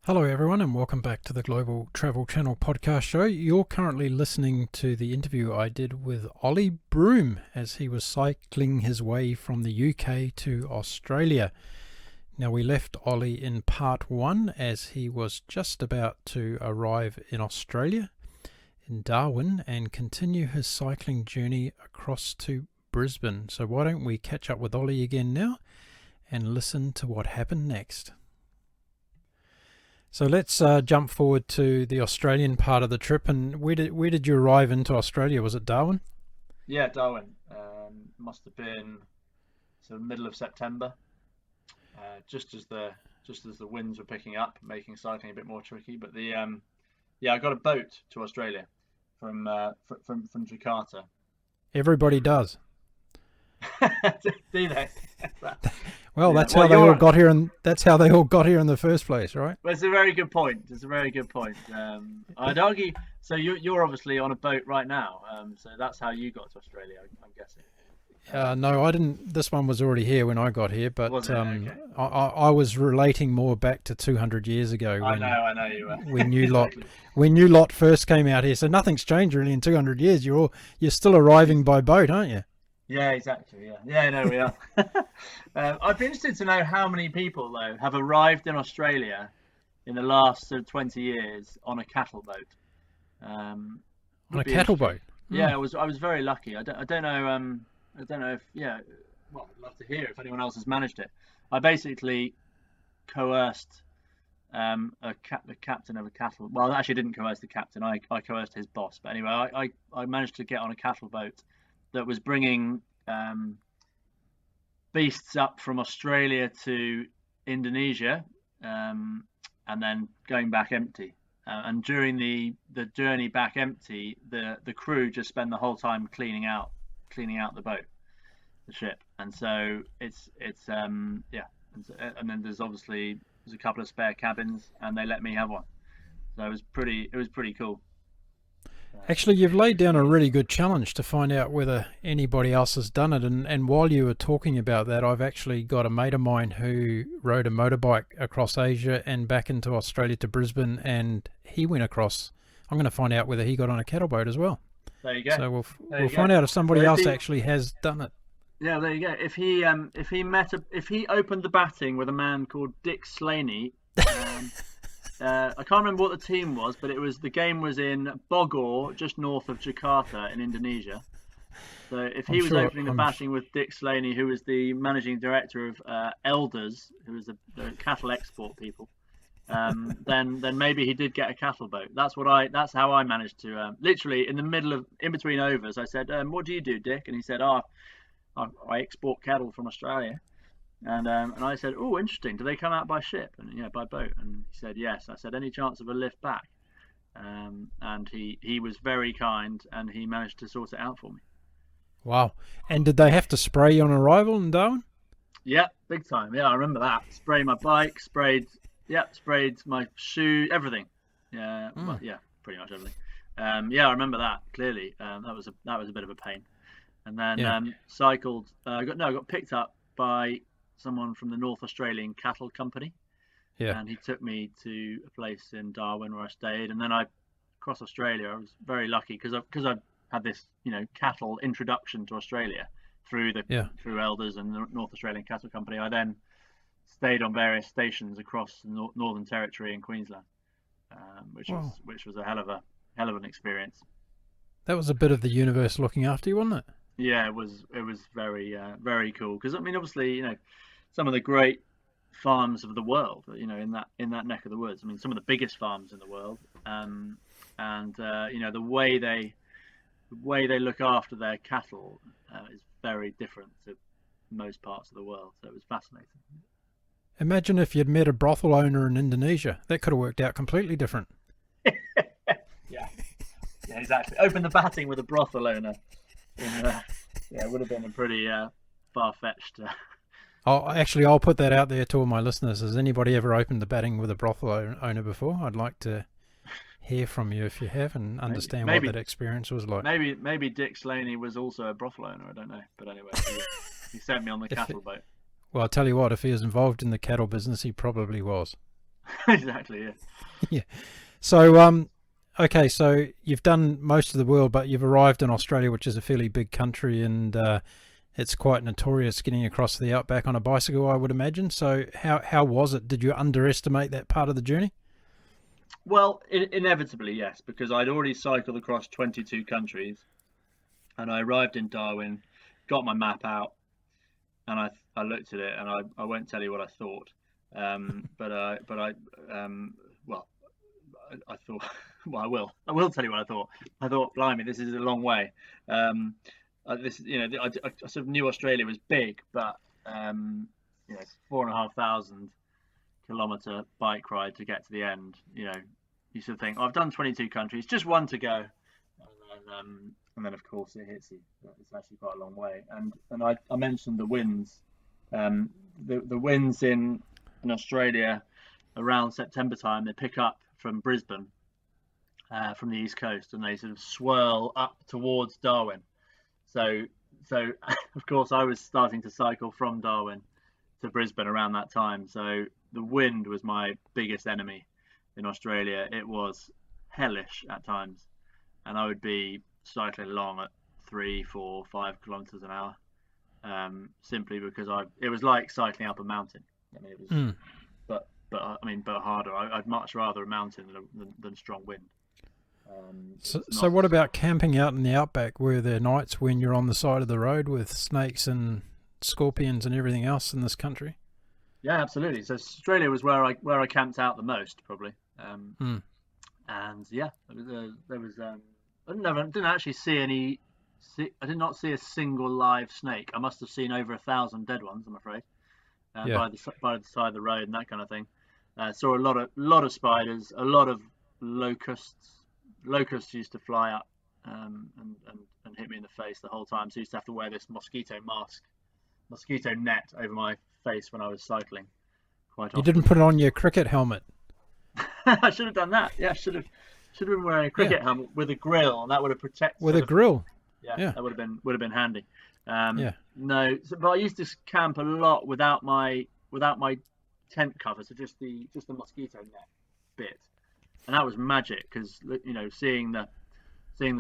Hello, everyone, and welcome back to the Global Travel Channel podcast show. You're currently listening to the interview I did with Oli Broom as he was cycling his way from the UK to Australia. Now, we left Oli in part one as he was just about to arrive in Australia, in Darwin, and continue his cycling journey across to Brisbane. So why don't we catch up with Oli again now and listen to what happened next. So let's jump forward to the Australian part of the trip. And where did you arrive into Australia? Was it Darwin? Yeah, Darwin. Must have been sort of middle of September, just as the winds were picking up, making cycling a bit more tricky. But I got a boat to Australia from Jakarta. Everybody does. Do they? Well, yeah. That's how they all got here, and that's how they all got here in the first place, right? Well, it's a very good point. I'd argue. So you're obviously on a boat right now. So that's how you got to Australia, I'm guessing. No, I didn't. This one was already here when I got here, but okay. I was relating more back to 200 years ago. I know you were. when New Lot first came out here. So nothing's changed really in 200 years. You're still arriving by boat, aren't you? Yeah, exactly. Yeah. No, we are. I'd be interested to know how many people though have arrived in Australia in the last 20 years on a cattle boat. On a cattle boat. Yeah, I was very lucky. I don't know. I don't know if Well, I'd love to hear if anyone else has managed it. I basically coerced the captain of a cattle. Well, I actually didn't coerce the captain. I coerced his boss. But anyway, I managed to get on a cattle boat that was bringing beasts up from Australia to Indonesia, and then going back empty. And during the journey back empty, the crew just spend the whole time cleaning out the boat, the ship. And so it's and then there's a couple of spare cabins, and they let me have one. So it was pretty cool. Actually, you've laid down a really good challenge to find out whether anybody else has done it. And while you were talking about that, I've actually got a mate of mine who rode a motorbike across Asia and back into Australia to Brisbane, and he went across. I'm going to find out whether he got on a cattle boat as well. There you go. So we'll find out if somebody else actually has done it. Yeah, there you go. If he opened the batting with a man called Dick Slaney. I can't remember what the team was, but the game was in Bogor, just north of Jakarta in Indonesia. So if he was opening the batting with Dick Slaney, who was the managing director of Elders, who was the cattle export people, then maybe he did get a cattle boat. That's how I managed to literally in between overs. I said, "What do you do, Dick?" And he said, "I export cattle from Australia." And I said, "Oh, interesting. Do they come out by ship and by boat?" And he said, "Yes." I said, "Any chance of a lift back?" And he was very kind, and he managed to sort it out for me. Wow! And did they have to spray you on arrival in Darwin? Yeah, big time. Yeah, I remember that. Sprayed my bike, sprayed my shoe, everything. Yeah, pretty much everything. I remember that clearly. That was a bit of a pain. And then cycled. I got picked up by someone from the North Australian Cattle Company, and he took me to a place in Darwin where I stayed, and then across Australia. I was very lucky because I had this cattle introduction to Australia through Elders and the North Australian Cattle Company. I then stayed on various stations across the Northern Territory and Queensland, which was a hell of an experience. That was a bit of the universe looking after you, wasn't it? Yeah, it was very very cool because obviously some of the great farms of the world in that neck of the woods. I mean, some of the biggest farms in the world, and the way they look after their cattle is very different to most parts of the world. So it was fascinating. Imagine if you'd met a brothel owner in Indonesia. That could have worked out completely different. Yeah, exactly. Open the batting with a brothel owner. It would have been a pretty far-fetched. I'll put that out there to all my listeners. Has anybody ever opened the batting with a brothel owner before? I'd like to hear from you if you have and understand what that experience was like. Maybe Dick Slaney was also a brothel owner. I don't know, but anyway, he sent me on the cattle boat. Well, I'll tell you what, if he was involved in the cattle business, he probably was. Exactly. Yeah. Yeah. So, okay, so you've done most of the world, but you've arrived in Australia, which is a fairly big country, and it's quite notorious getting across the outback on a bicycle, I would imagine. So how was it? Did you underestimate that part of the journey? Well, inevitably, yes, because I'd already cycled across 22 countries, and I arrived in Darwin, got my map out, and I looked at it, and I won't tell you what I thought, but well, I thought, well, I will tell you what I thought. I thought, blimey, this is a long way. This, I sort of knew Australia was big, but it's 4,500 kilometer bike ride to get to the end. You sort of think, oh, I've done 22 countries, just one to go, and then of course it hits you. It's actually quite a long way. And I mentioned the winds. The winds in Australia around September time, they pick up from Brisbane, from the east coast, and they sort of swirl up towards Darwin. So of course I was starting to cycle from Darwin to Brisbane around that time. So the wind was my biggest enemy in Australia. It was hellish at times, and I would be cycling along at 3, 4, 5 kilometers an hour, simply because it was like cycling up a mountain. I mean, it was, but harder. I'd much rather a mountain than strong wind. So what about camping out in the outback? Were there nights when you're on the side of the road with snakes and scorpions and everything else in this country? Yeah, absolutely. So Australia was where I camped out the most, probably. And yeah, there was I didn't actually see I did not see a single live snake. I must have seen over 1,000 dead ones, I'm afraid, by the side of the road and that kind of thing. Saw a lot of spiders, a lot of locusts. Locusts used to fly up and hit me in the face the whole time. So I used to have to wear this mosquito net over my face when I was cycling quite often. You didn't put it on your cricket helmet. I should have done that. Yeah, I should have been wearing a cricket helmet with a grill, and that would have protected. With a grill. Yeah, that would have been handy. Yeah. No, but I used to camp a lot without my tent cover, so just the mosquito net bit, and that was magic because seeing the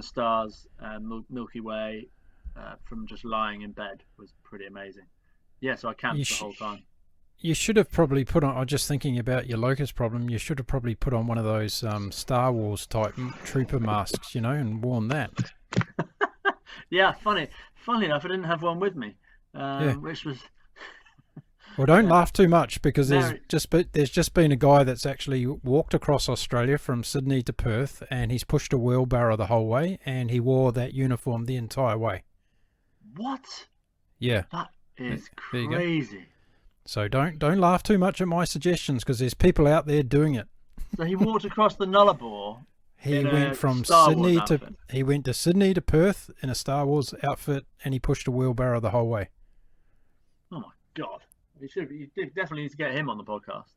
stars, Milky Way, from just lying in bed was pretty amazing. Yeah, so I camped the whole time. You should have probably put on, I was just thinking about your locust problem, you should have probably put on one of those Star Wars type trooper masks, and worn that. Yeah, funny enough, I didn't have one with me, which was... Well, don't laugh too much, because there's just been a guy that's actually walked across Australia from Sydney to Perth, and he's pushed a wheelbarrow the whole way, and he wore that uniform the entire way. What? Yeah. That is crazy. So don't laugh too much at my suggestions, because there's people out there doing it. So he walked across the Nullarbor. He went to Sydney to Perth in a Star Wars outfit, and he pushed a wheelbarrow the whole way. Oh my God! You definitely need to get him on the podcast.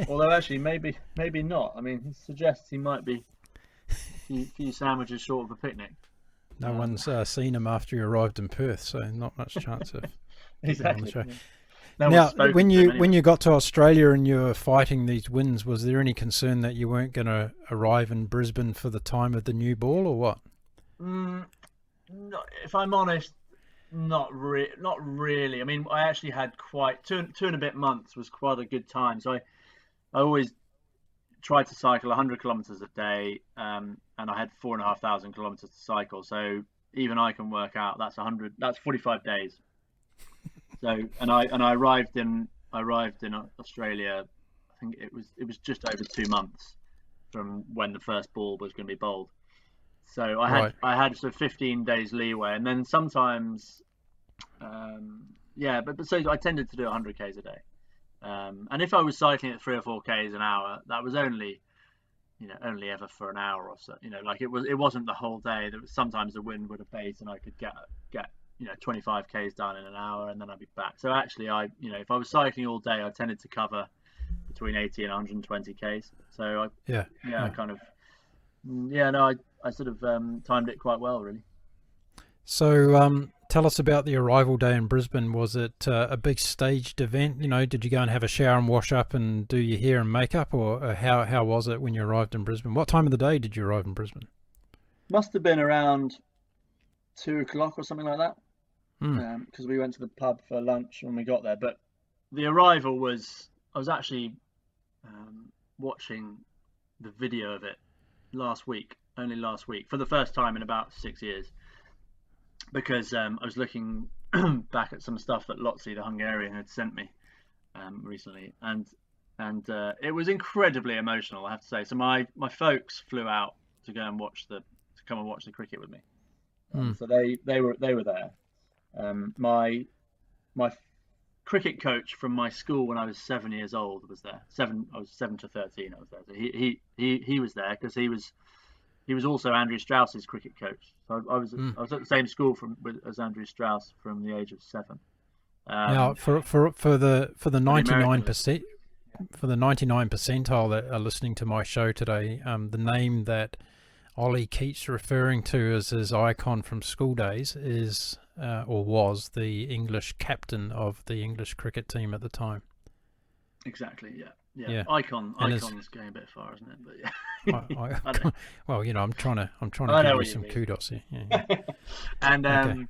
Although actually, maybe not. I mean, he suggests he might be a few sandwiches short of a picnic. No one's seen him after he arrived in Perth, so not much chance of exactly. on the show. Yeah. Now, when you got to Australia and you were fighting these winds, was there any concern that you weren't going to arrive in Brisbane for the time of the new ball, or what? No, if I'm honest, not really. I mean, I actually had quite two and a bit months was quite a good time. So I always tried to cycle 100 kilometers a day, and I had 4,500 kilometers to cycle. So even I can work out that's 45 days. So and I arrived in Australia. I think it was just over 2 months from when the first ball was going to be bowled. So I had sort of 15 days leeway, and then sometimes, but so I tended to do 100 k's a day. And if I was cycling at 3 or 4 k's an hour, that was only ever for an hour or so. Like it wasn't the whole day. Sometimes the wind would abate, and I could get 25 k's done in an hour, and then I'd be back. So actually, if I was cycling all day, I tended to cover between 80 and 120 k's. So I sort of timed it quite well, really. So tell us about the arrival day in Brisbane. Was it a big staged event? Did you go and have a shower and wash up and do your hair and makeup, or how was it when you arrived in Brisbane? What time of the day did you arrive in Brisbane? Must have been around 2 o'clock or something like that, because we went to the pub for lunch when we got there. But the arrival was, I was actually watching the video of it only last week, for the first time in about 6 years, because I was looking back at some stuff that Lotzi, the Hungarian, had sent me recently, and it was incredibly emotional, I have to say. So my folks flew out to go and come and watch the cricket with me. So they were there. My cricket coach from my school when I was 7 years old was there. I was 7 to 13. I was there. So he was there because he was also Andrew Strauss's cricket coach. So I was at the same school as Andrew Strauss from the age of 7. Now, for the 99%, for the 99 percentile that are listening to my show today, the name that Oli keeps referring to as his icon from school days is, or was, the English captain of the English cricket team at the time. Exactly. Yeah. Icon is going a bit far, isn't it? But yeah. Well, I'm trying to give you some kudos here. Yeah. And okay.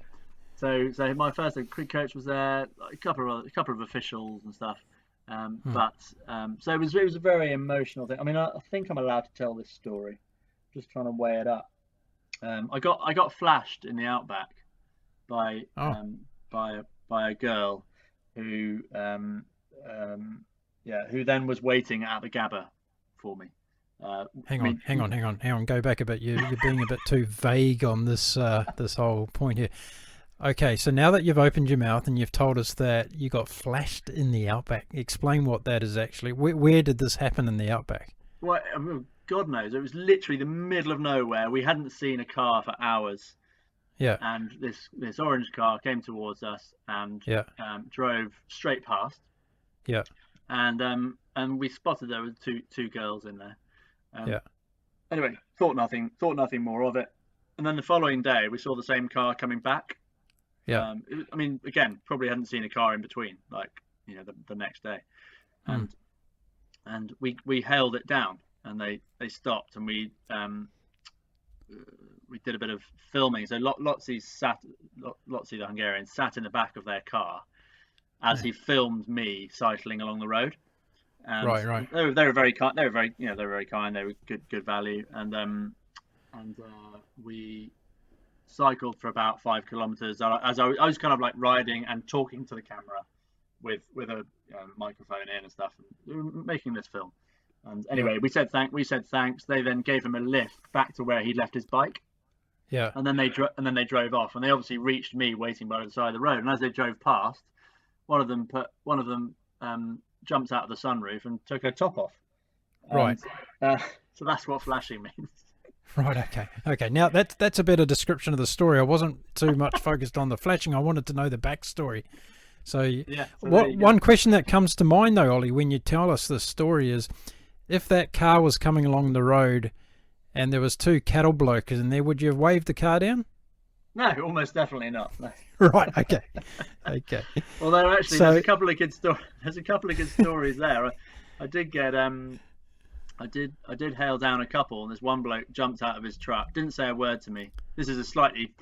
So my first cricket coach was there, a couple of officials and stuff. But so it was a very emotional thing. I mean, I think I'm allowed to tell this story. Just trying to weigh it up. I got flashed in the Outback by a girl who then was waiting at the Gabba for me. Hang on. Go back a bit. You're being a bit too vague on this this whole point here. Okay, so now that you've opened your mouth and you've told us that you got flashed in the Outback, explain what that is actually. Where did this happen in the Outback? Well, God knows. It was literally the middle of nowhere. We hadn't seen a car for hours. Yeah. And this orange car came towards us and drove straight past. Yeah. And we spotted there were two girls in there. Yeah. Anyway, thought nothing more of it. And then the following day, we saw the same car coming back. Yeah. I mean, again, probably hadn't seen a car in between, like, the next day. And we hailed it down, and they stopped, and we did a bit of filming. So Lotzi the Hungarian sat in the back of their car as he filmed me cycling along the road. And right. They were very kind. They were very kind. They were good value, and we cycled for about 5 kilometers. As I was kind of like riding and talking to the camera with a microphone in and stuff, and we were making this film. And anyway, we said thanks. They then gave him a lift back to where he left his bike. Yeah. And then they drove off, and they obviously reached me waiting by the side of the road. And as they drove past, one of them jumped out of the sunroof and took her top off. Right. So that's what flashing means. Right. Okay. Now that's a better description of the story. I wasn't too much focused on the flashing. I wanted to know the backstory. So one question that comes to mind though, Oli, when you tell us this story is, if that car was coming along the road and there was 2 cattle blokes in there, would you have waved the car down? No, almost definitely not. No. Right. Okay. Although actually, there's a couple of good stories there. I did get I did hail down a couple, and this one bloke jumped out of his truck, didn't say a word to me. This is a slightly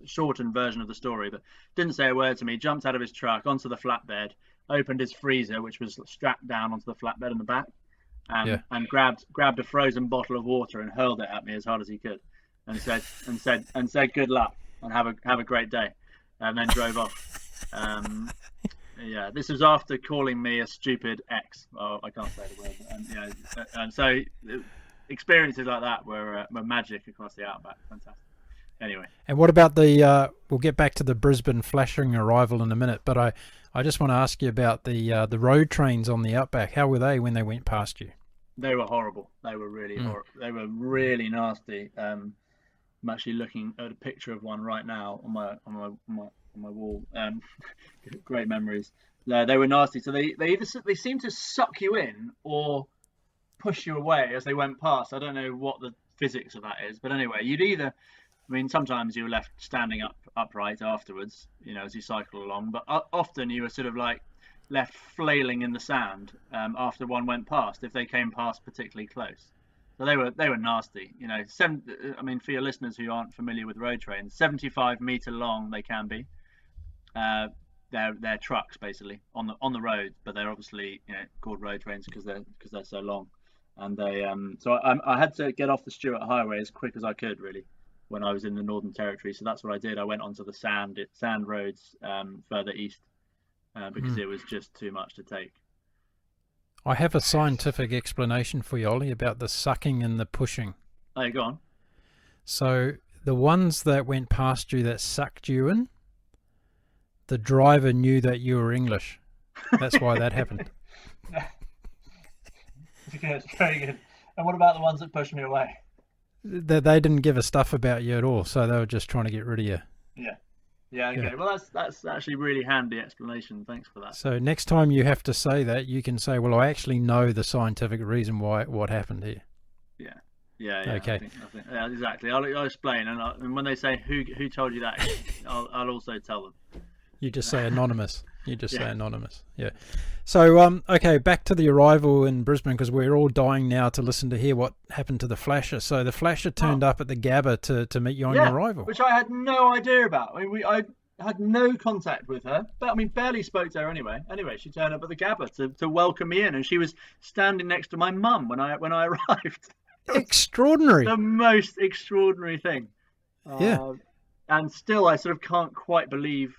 shortened version of the story, but didn't say a word to me, jumped out of his truck onto the flatbed, opened his freezer, which was strapped down onto the flatbed in the back, and grabbed a frozen bottle of water and hurled it at me as hard as he could, and said good luck and have a great day, and then drove off. This was after calling me a stupid ex. Oh, I can't say the word. And so experiences like that were magic across the Outback. Fantastic. Anyway. And what about the? We'll get back to the Brisbane flashing arrival in a minute, but I just want to ask you about the road trains on the Outback. How were they when they went past you? They were horrible. They were really horrible. They were really nasty. I'm actually looking at a picture of one right now on my wall. Great memories. They were nasty. So they seemed to suck you in or push you away as they went past. I don't know what the physics of that is, but anyway, I mean, sometimes you were left standing upright afterwards, as you cycle along, but often you were sort of like left flailing in the sand after one went past, if they came past particularly close. So they were nasty. I mean, for your listeners who aren't familiar with road trains, 75-meter long they can be. They're trucks basically on the road, but they're obviously called road trains because they're so long. And so I had to get off the Stuart Highway as quick as I could, really, when I was in the Northern Territory. So that's what I did. I went onto the sand roads further east because it was just too much to take. I have a scientific explanation for you, Ollie, about the sucking and the pushing. Oh, go on. So the ones that went past you that sucked you in, the driver knew that you were English. That's why that happened. Good, very good. And what about the ones that pushed me away? They didn't give a stuff about you at all, so they were just trying to get rid of you. Yeah. Okay. Yeah. Well, that's actually really handy explanation. Thanks for that. So next time you have to say that, you can say, "Well, I actually know the scientific reason what happened here." Yeah. Okay. I think, yeah, exactly. I'll explain, and when they say who told you that, I'll also tell them. You just say anonymous. Say anonymous. Yeah. So okay, back to the arrival in Brisbane, because we're all dying now to listen to hear what happened to the Flasher. So the Flasher turned up at the Gabba to meet you on your arrival, which I had no idea about. I mean, I had no contact with her, but I mean, barely spoke to her anyway. Anyway, she turned up at the Gabba to welcome me in, and she was standing next to my mum when I arrived. Extraordinary. The most extraordinary thing. Yeah. And still, I sort of can't quite believe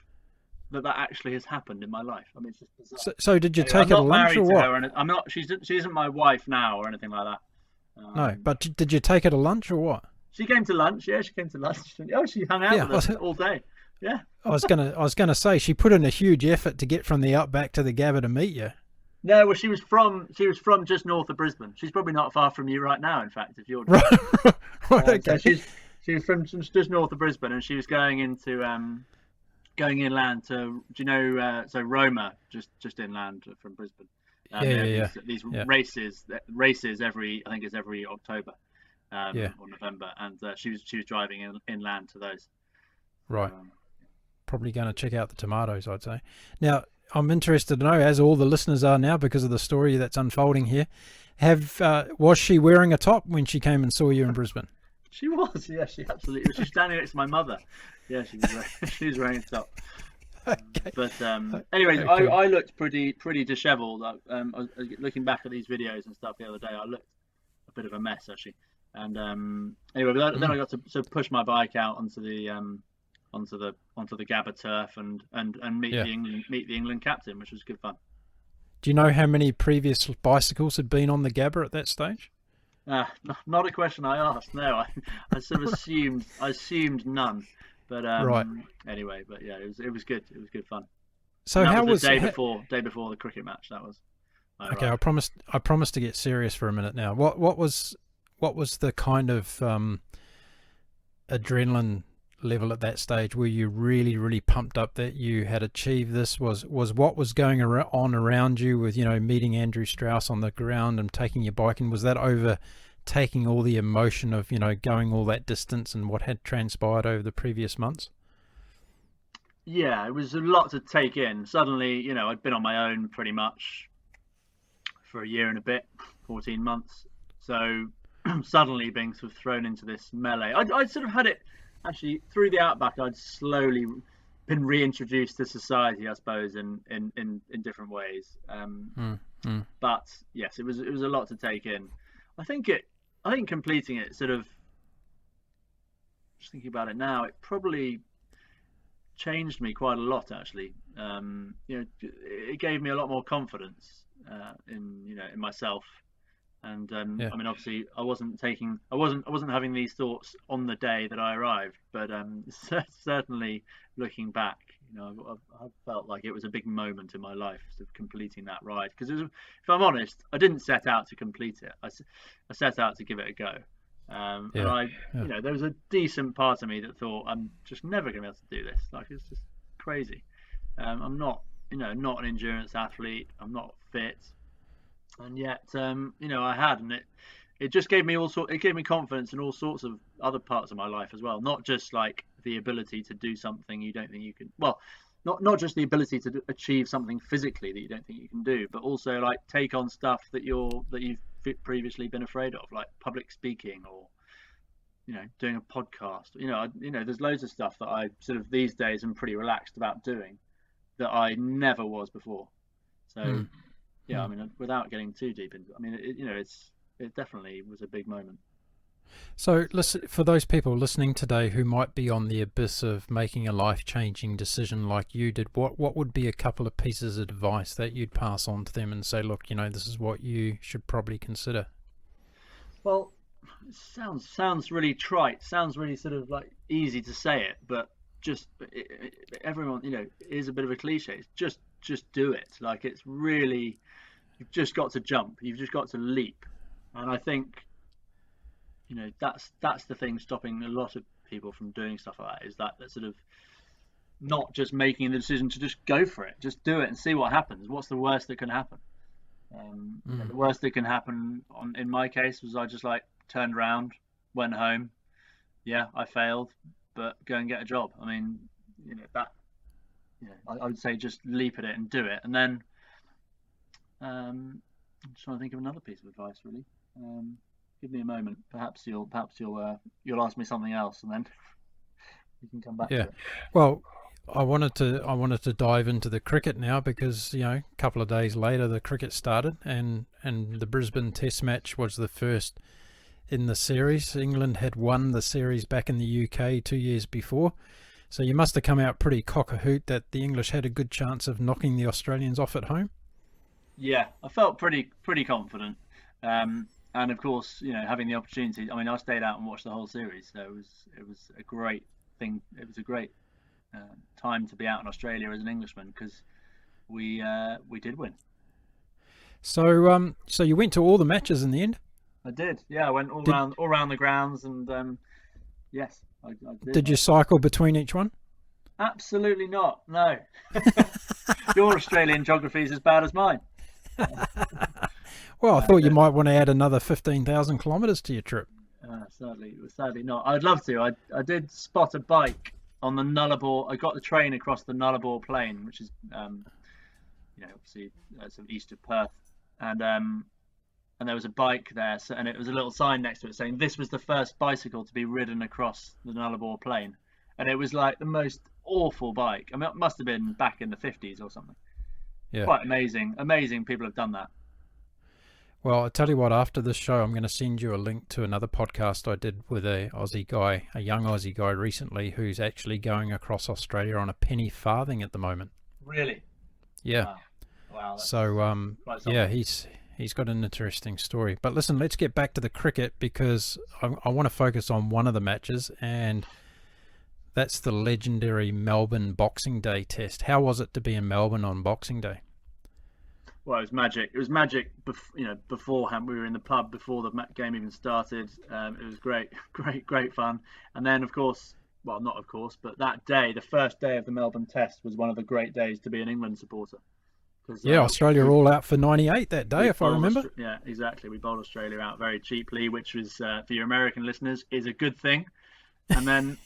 that actually has happened in my life. I mean, it's just bizarre. So did you take her to lunch or what? I'm not. She isn't my wife now or anything like that. No, but did you take her to lunch or what? She came to lunch. Yeah, she came to lunch. Oh, she hung out with us all day. Yeah. I was gonna say she put in a huge effort to get from the Outback to the Gabba to meet you. No, well, she was from just north of Brisbane. She's probably not far from you right now. In fact, if you're right, okay. So she was from just north of Brisbane, and she was going inland to, do you know, so Roma, just inland from Brisbane. These races every, I think it's every October or November, and she was driving inland to those. Right. Probably going to check out the tomatoes, I'd say. Now, I'm interested to know, as all the listeners are now, because of the story that's unfolding here, was she wearing a top when she came and saw you in Brisbane? She was, yeah, she absolutely was. She's standing next to my mother. Yeah, she was wearing a top. Okay. But anyways, okay. I looked pretty dishevelled. I was looking back at these videos and stuff the other day. I looked a bit of a mess actually. And anyway, then I got to push my bike out onto the Gabba turf and meet the England captain, which was good fun. Do you know how many previous bicycles had been on the Gabba at that stage? Not a question I asked. No, I sort of assumed none. But right. Anyway, but yeah, it was good. It was good fun. So how was the day before the cricket match? That was. Okay, I promised to get serious for a minute now. What was the kind of adrenaline level at that stage? Were you really, really pumped up that you had achieved this? Was what was going on around you with, meeting Andrew Strauss on the ground and taking your bike, and was that overtaking all the emotion of, going all that distance and what had transpired over the previous months? Yeah, it was a lot to take in. Suddenly, I'd been on my own pretty much for a year and a bit, 14 months. So suddenly being sort of thrown into this melee. I'd sort of had it. Actually, through the Outback, I'd slowly been reintroduced to society, I suppose, in different ways. But yes, it was a lot to take in. I think completing it, sort of, just thinking about it now, it probably changed me quite a lot. Actually, it gave me a lot more confidence in myself. And I mean, obviously, I wasn't having these thoughts on the day that I arrived, but certainly looking back, I felt like it was a big moment in my life, sort of completing that ride. Because if I'm honest, I didn't set out to complete it. I set out to give it a go. And there was a decent part of me that thought, I'm just never going to be able to do this. Like, it's just crazy. I'm not an endurance athlete. I'm not fit. And yet, I had, and it just gave me it gave me confidence in all sorts of other parts of my life as well, not just like the ability to do something you don't think you can, well, not just the ability to achieve something physically that you don't think you can do, but also like take on stuff that you've previously been afraid of, like public speaking, or doing a podcast. There's loads of stuff that I sort of these days am pretty relaxed about doing that I never was before. So I mean, without getting too deep into it, I mean, it definitely was a big moment. So, listen, for those people listening today who might be on the abyss of making a life-changing decision like you did, what would be a couple of pieces of advice that you'd pass on to them and say, look, this is what you should probably consider? Well, it sounds really trite, sounds really sort of like easy to say it, but just everyone, is a bit of a cliche. It's just do it. Like, it's really, you've just got to jump. You've just got to leap. And I think, that's the thing stopping a lot of people from doing stuff like that, is that sort of not just making the decision to just go for it, just do it and see what happens. What's the worst that can happen? The worst that can happen in my case was I just like turned around, went home. Yeah, I failed, but go and get a job. I mean, I would say just leap at it and do it. And then I'm just trying to think of another piece of advice, really. Give me a moment. Perhaps you'll ask me something else, and then we can come back to it. Well, I wanted to dive into the cricket now, because a couple of days later the cricket started, and the Brisbane Test match was the first in the series. England had won the series back in the UK 2 years before, so you must have come out pretty cock-a-hoot that the English had a good chance of knocking the Australians off at home. Yeah, I felt pretty confident. And of course, having the opportunity. I mean, I stayed out and watched the whole series, so it was a great thing. It was a great time to be out in Australia as an Englishman, because we did win. So you went to all the matches in the end? I did. Yeah, I went all around the grounds, and yes, I did. Did you cycle between each one? Absolutely not. No. Your Australian geography is as bad as mine. Well, I thought you might want to add another 15,000 kilometres to your trip. Sadly not. I'd love to. I did spot a bike on the Nullarbor. I got the train across the Nullarbor Plain, which is, obviously sort of east of Perth, and there was a bike there, and it was a little sign next to it saying this was the first bicycle to be ridden across the Nullarbor Plain, and it was like the most awful bike. I mean, it must have been back in the 50s or something. Yeah. Quite amazing. Amazing people have done that. Well, I'll tell you what, after this show, I'm going to send you a link to another podcast I did with a young Aussie guy recently, who's actually going across Australia on a penny farthing at the moment. Really? Yeah. Wow. So, he's got an interesting story. But listen, let's get back to the cricket, because I want to focus on one of the matches, and that's the legendary Melbourne Boxing Day test. How was it to be in Melbourne on Boxing Day? Well, it was magic. It was magic, beforehand. We were in the pub before the game even started. It was great fun. And then, of course, well, not of course, but that day, the first day of the Melbourne Test, was one of the great days to be an England supporter. Australia were all out for 98 that day, if I remember. Yeah, exactly. We bowled Australia out very cheaply, which was, for your American listeners, is a good thing. And then,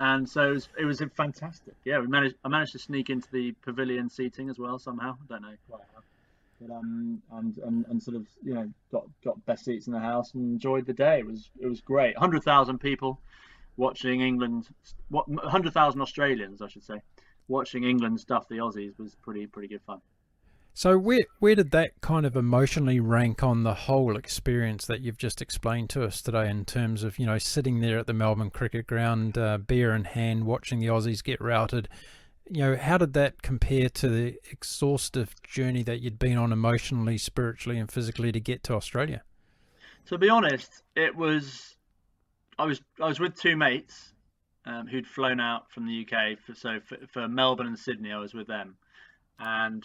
and so it was fantastic. Yeah, I managed to sneak into the pavilion seating as well somehow. I don't know quite how, but and sort of got best seats in the house and enjoyed the day. It was great. 100,000 people watching England. 100,000 Australians, I should say, watching England stuff the Aussies was pretty good fun. So where did that kind of emotionally rank on the whole experience that you've just explained to us today, in terms of, sitting there at the Melbourne Cricket Ground, beer in hand, watching the Aussies get routed? How did that compare to the exhaustive journey that you'd been on emotionally, spiritually and physically to get to Australia? To be honest, I was with two mates who'd flown out from the UK. For Melbourne and Sydney, I was with them. And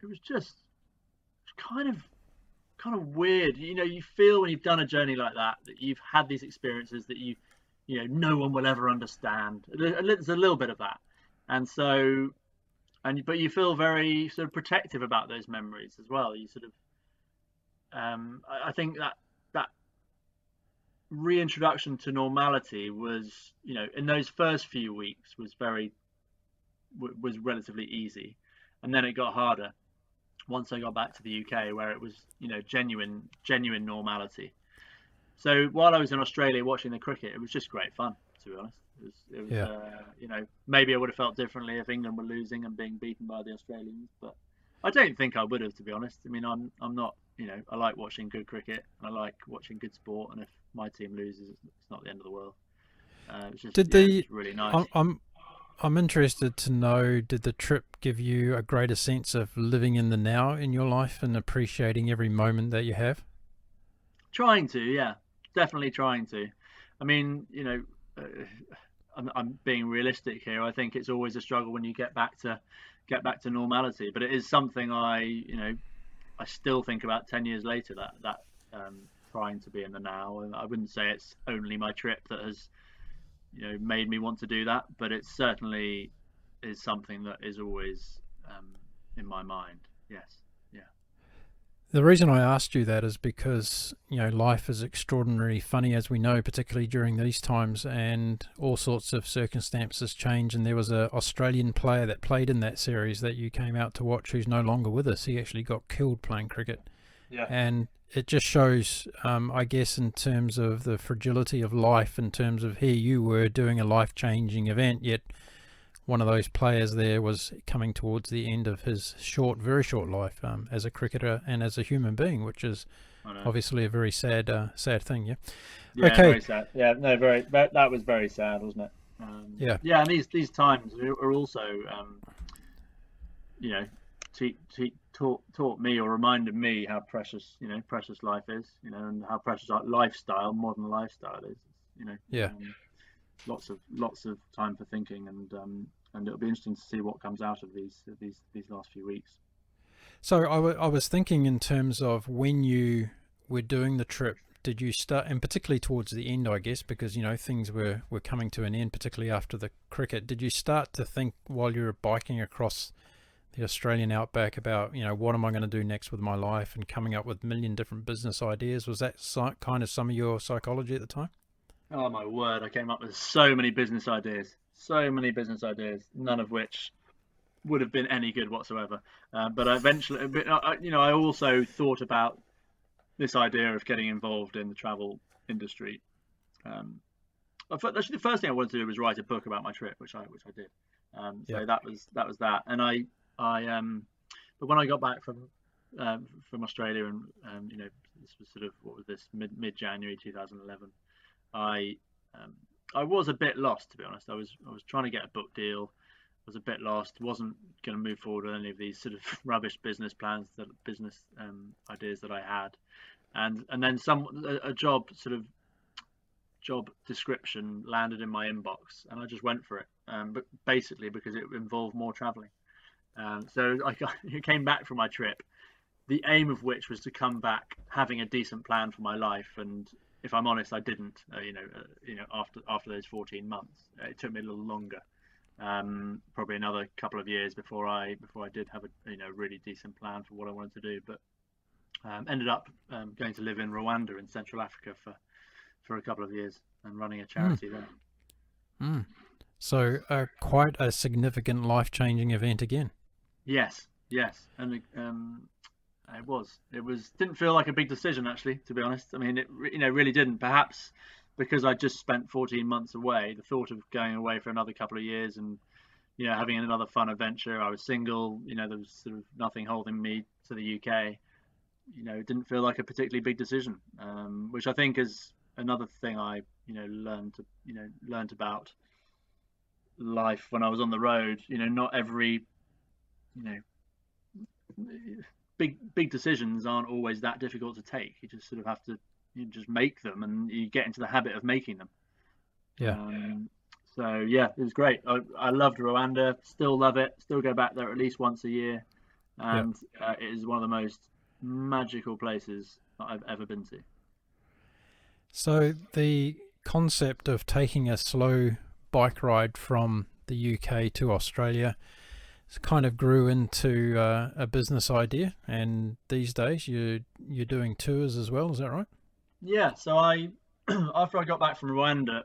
it was just kind of weird. You feel when you've done a journey like that you've had these experiences that no one will ever understand. There's a little bit of that. And so, but you feel very sort of protective about those memories as well. You sort of, I think that reintroduction to normality was, in those first few weeks was relatively easy, and then it got harder once I got back to the UK, where it was, genuine normality. So while I was in Australia watching the cricket, it was just great fun, to be honest. It was Yeah. maybe I would have felt differently if England were losing and being beaten by the Australians, but I don't think I would have, to be honest. I mean, I'm not, I like watching good cricket and I like watching good sport, and if my team loses, it's not the end of the world. It's just, it's really nice. I'm interested to know, did the trip give you a greater sense of living in the now in your life and appreciating every moment that you have? Trying to, yeah, definitely trying to. I mean, I'm being realistic here. I think it's always a struggle when you get back to normality, but it is something I still think about 10 years later, that trying to be in the now. And I wouldn't say it's only my trip that has made me want to do that, but it certainly is something that is always in my mind. Yes. Yeah. The reason I asked you that is because, life is extraordinarily funny, as we know, particularly during these times, and all sorts of circumstances change. And there was an Australian player that played in that series that you came out to watch who's no longer with us. He actually got killed playing cricket. Yeah. And it just shows, I guess, in terms of the fragility of life, in terms of here you were doing a life-changing event, yet one of those players there was coming towards the end of his very short life as a cricketer and as a human being, which is obviously a very sad thing. Yeah. Yeah. Okay. Very sad. Yeah. No. That was very sad, wasn't it? Yeah. Yeah. And these times are also, taught me or reminded me how precious life is, and how precious our modern lifestyle is. Yeah. Lots of time for thinking, and it'll be interesting to see what comes out of these last few weeks. So I was thinking in terms of when you were doing the trip, did you start, and particularly towards the end, I guess, because things were coming to an end, particularly after the cricket, did you start to think while you were biking across the Australian outback about what am I going to do next with my life, and coming up with a million different business ideas? Was that kind of some of your psychology at the time? Oh my word, I came up with so many business ideas, none of which would have been any good whatsoever. But eventually, I also thought about this idea of getting involved in the travel industry. Actually, the first thing I wanted to do was write a book about my trip, which I did. So that was that. And but when I got back from Australia, and this was sort of, what was this, mid January 2011. I was a bit lost, to be honest. I was trying to get a book deal. I was a bit lost. Wasn't going to move forward with any of these sort of rubbish business ideas that I had, and then a job description landed in my inbox, and I just went for it. But basically because it involved more traveling. So I came back from my trip, the aim of which was to come back having a decent plan for my life. And if I'm honest, I didn't. After those 14 months, it took me a little longer, probably another couple of years before I did have a really decent plan for what I wanted to do. But ended up going to live in Rwanda in Central Africa for a couple of years and running a charity there. Mm. So quite a significant life-changing event again. Yes, and it was didn't feel like a big decision, actually, to be honest. I mean, it really didn't. Perhaps because I just spent 14 months away, the thought of going away for another couple of years and having another fun adventure. I was single, there was sort of nothing holding me to the UK. It didn't feel like a particularly big decision, which I think is another thing I learned about life when I was on the road. Not every big decisions aren't always that difficult to take. You just sort of have to just make them, and you get into the habit of making them. Yeah. So yeah, it was great. I loved Rwanda, still love it, still go back there at least once a year, and it is one of the most magical places that I've ever been to. So the concept of taking a slow bike ride from the UK to Australia kind of grew into a business idea, and these days you're doing tours as well. Is that right? Yeah. So I after I got back from Rwanda,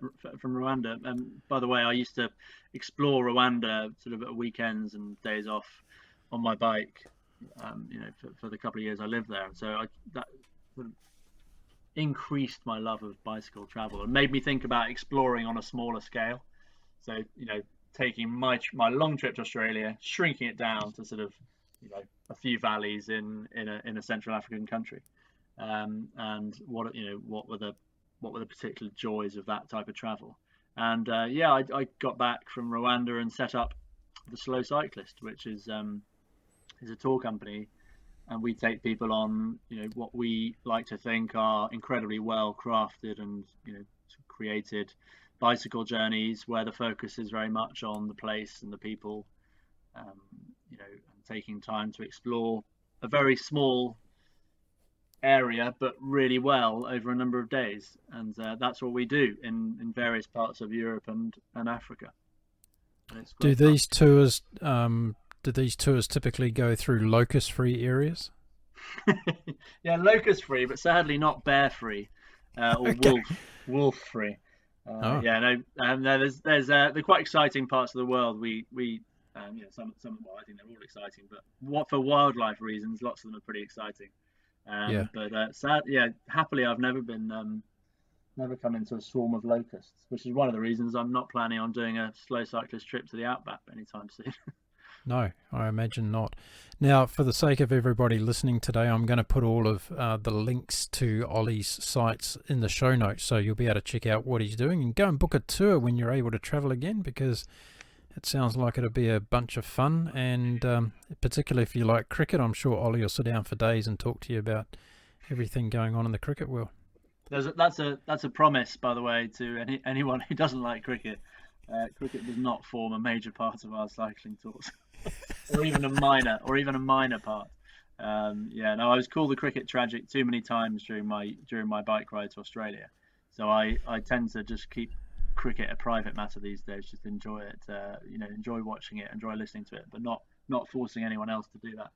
by the way, I used to explore Rwanda sort of at weekends and days off on my bike, for the couple of years I lived there. And so that sort of increased my love of bicycle travel and made me think about exploring on a smaller scale. So, taking my long trip to Australia, shrinking it down to sort of, a few valleys in a Central African country, and what were the particular joys of that type of travel. And I got back from Rwanda and set up the Slow Cyclist, which is a tour company, and we take people on what we like to think are incredibly well crafted and created bicycle journeys where the focus is very much on the place and the people, and taking time to explore a very small area but really well over a number of days. And that's what we do in various parts of Europe and Africa. Do these tours typically go through locust free areas? Yeah, locust free, but sadly not bear free, or Okay. wolf free. Oh. Yeah, no, there's they're quite exciting parts of the world. We some well, I think they're all exciting, but what for wildlife reasons, lots of them are pretty exciting. Yeah. But happily I've never come into a swarm of locusts, which is one of the reasons I'm not planning on doing a slow cyclist trip to the Outback anytime soon. No, I imagine not. Now, for the sake of everybody listening today, I'm going to put all of the links to Oli's sites in the show notes, so you'll be able to check out what he's doing and go and book a tour when you're able to travel again, because it sounds like it'll be a bunch of fun. And particularly if you like cricket, I'm sure Oli will sit down for days and talk to you about everything going on in the cricket world. That's a promise, by the way, to anyone who doesn't like cricket. Cricket does not form a major part of our cycling tours. or even a minor part. I was called the cricket tragic too many times during my bike ride to Australia. So I tend to just keep cricket a private matter these days. Just enjoy it, enjoy watching it, enjoy listening to it, but not forcing anyone else to do that.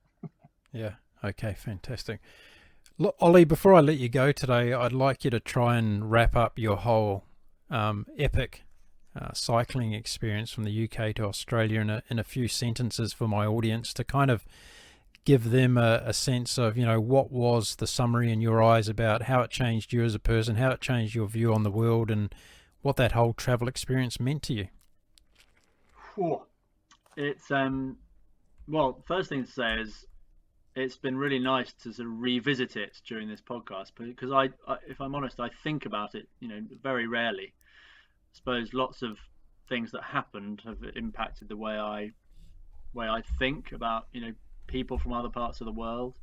Yeah. Okay. Fantastic. Look, Oli, before I let you go today, I'd like you to try and wrap up your whole epic cycling experience from the UK to Australia in a few sentences for my audience, to kind of give them a sense of, what was the summary in your eyes about how it changed you as a person, how it changed your view on the world, and what that whole travel experience meant to you. It's first thing to say is it's been really nice to sort of revisit it during this podcast, because I if I'm honest, I think about it, very rarely. I suppose lots of things that happened have impacted the way I think about people from other parts of the world.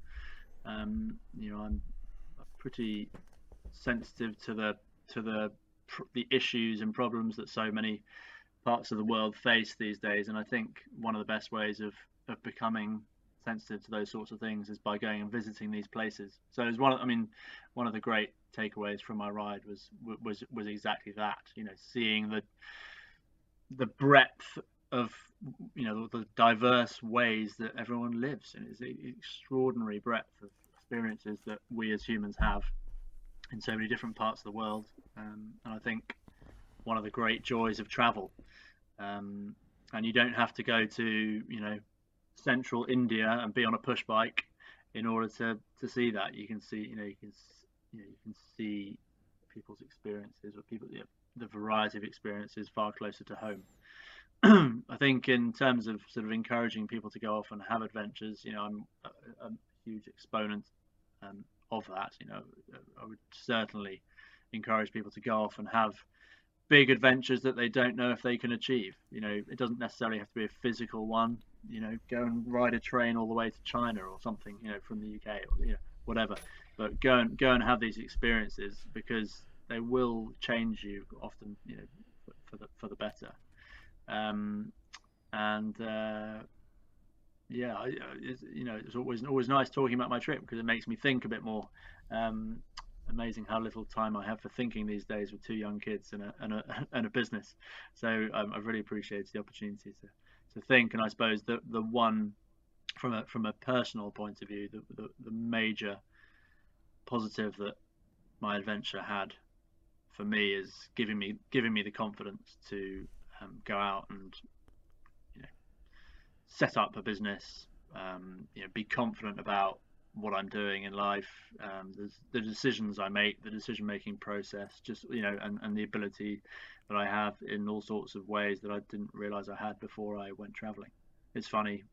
I'm pretty sensitive to the issues and problems that so many parts of the world face these days, and I think one of the best ways of becoming sensitive to those sorts of things is by going and visiting these places. So it was one of the great takeaways from my ride was exactly that, seeing the breadth of the diverse ways that everyone lives, and it's an extraordinary breadth of experiences that we as humans have in so many different parts of the world. And I think one of the great joys of travel, and you don't have to go to central India and be on a push bike in order to see that. You can see you can see people's experiences, or the variety of experiences far closer to home. I think in terms of sort of encouraging people to go off and have adventures, I'm a huge exponent of that. I would certainly encourage people to go off and have big adventures that they don't know if they can achieve. It doesn't necessarily have to be a physical one. Go and ride a train all the way to China or something, from the UK, or whatever. But go and have these experiences, because they will change you often, for the better. It's always nice talking about my trip, because it makes me think a bit more. Amazing how little time I have for thinking these days with two young kids and a business. So I've really appreciated the opportunity to think. And I suppose the one from a personal point of view, the major positive that my adventure had for me is giving me the confidence to go out and set up a business, be confident about what I'm doing in life, the decisions I make, the decision-making process, and the ability that I have in all sorts of ways that I didn't realize I had before I went traveling. It's funny,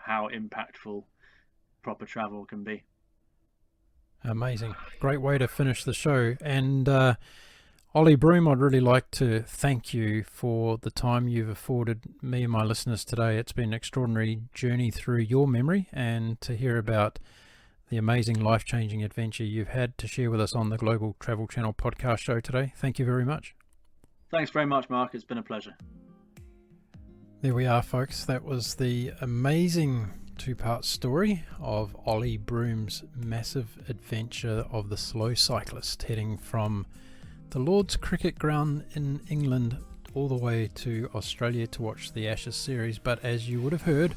how impactful proper travel can be. Amazing. Great way to finish the show. And Oli Broom, I'd really like to thank you for the time you've afforded me and my listeners today. It's been an extraordinary journey through your memory, and to hear about the amazing life-changing adventure you've had to share with us on the Global Travel Channel podcast show today. Thank you very much. Thanks very much, Mark. It's been a pleasure. There we are, folks. That was the amazing two-part story of Oli Broom's massive adventure of the slow cyclist, heading from the Lord's Cricket Ground in England all the way to Australia to watch the Ashes series. But as you would have heard,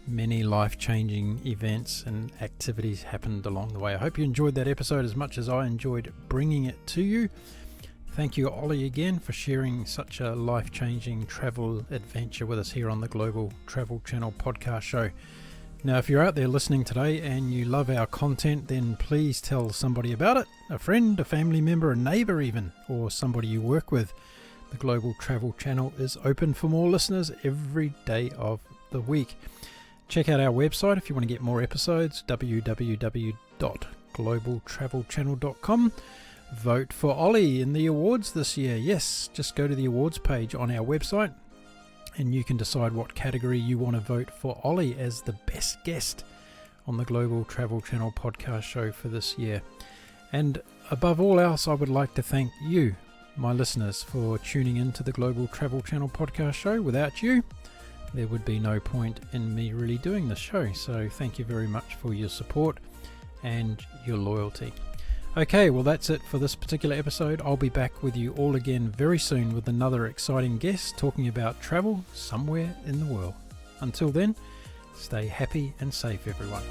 many life-changing events and activities happened along the way. I hope you enjoyed that episode as much as I enjoyed bringing it to you. Thank you, Oli, again for sharing such a life-changing travel adventure with us here on the Global Travel Channel podcast show. Now, if you're out there listening today and you love our content, then please tell somebody about it, a friend, a family member, a neighbour even, or somebody you work with. The Global Travel Channel is open for more listeners every day of the week. Check out our website if you want to get more episodes, www.globaltravelchannel.com. Vote for Oli in the awards this year. Yes, just go to the awards page on our website and you can decide what category you want to vote for Oli as the best guest on the Global Travel Channel podcast show for this year. And above all else, I would like to thank you, my listeners, for tuning in to the Global Travel Channel podcast show. Without you, there would be no point in me really doing this show. So thank you very much for your support and your loyalty. Okay, well that's it for this particular episode. I'll be back with you all again very soon with another exciting guest talking about travel somewhere in the world. Until then, stay happy and safe, everyone.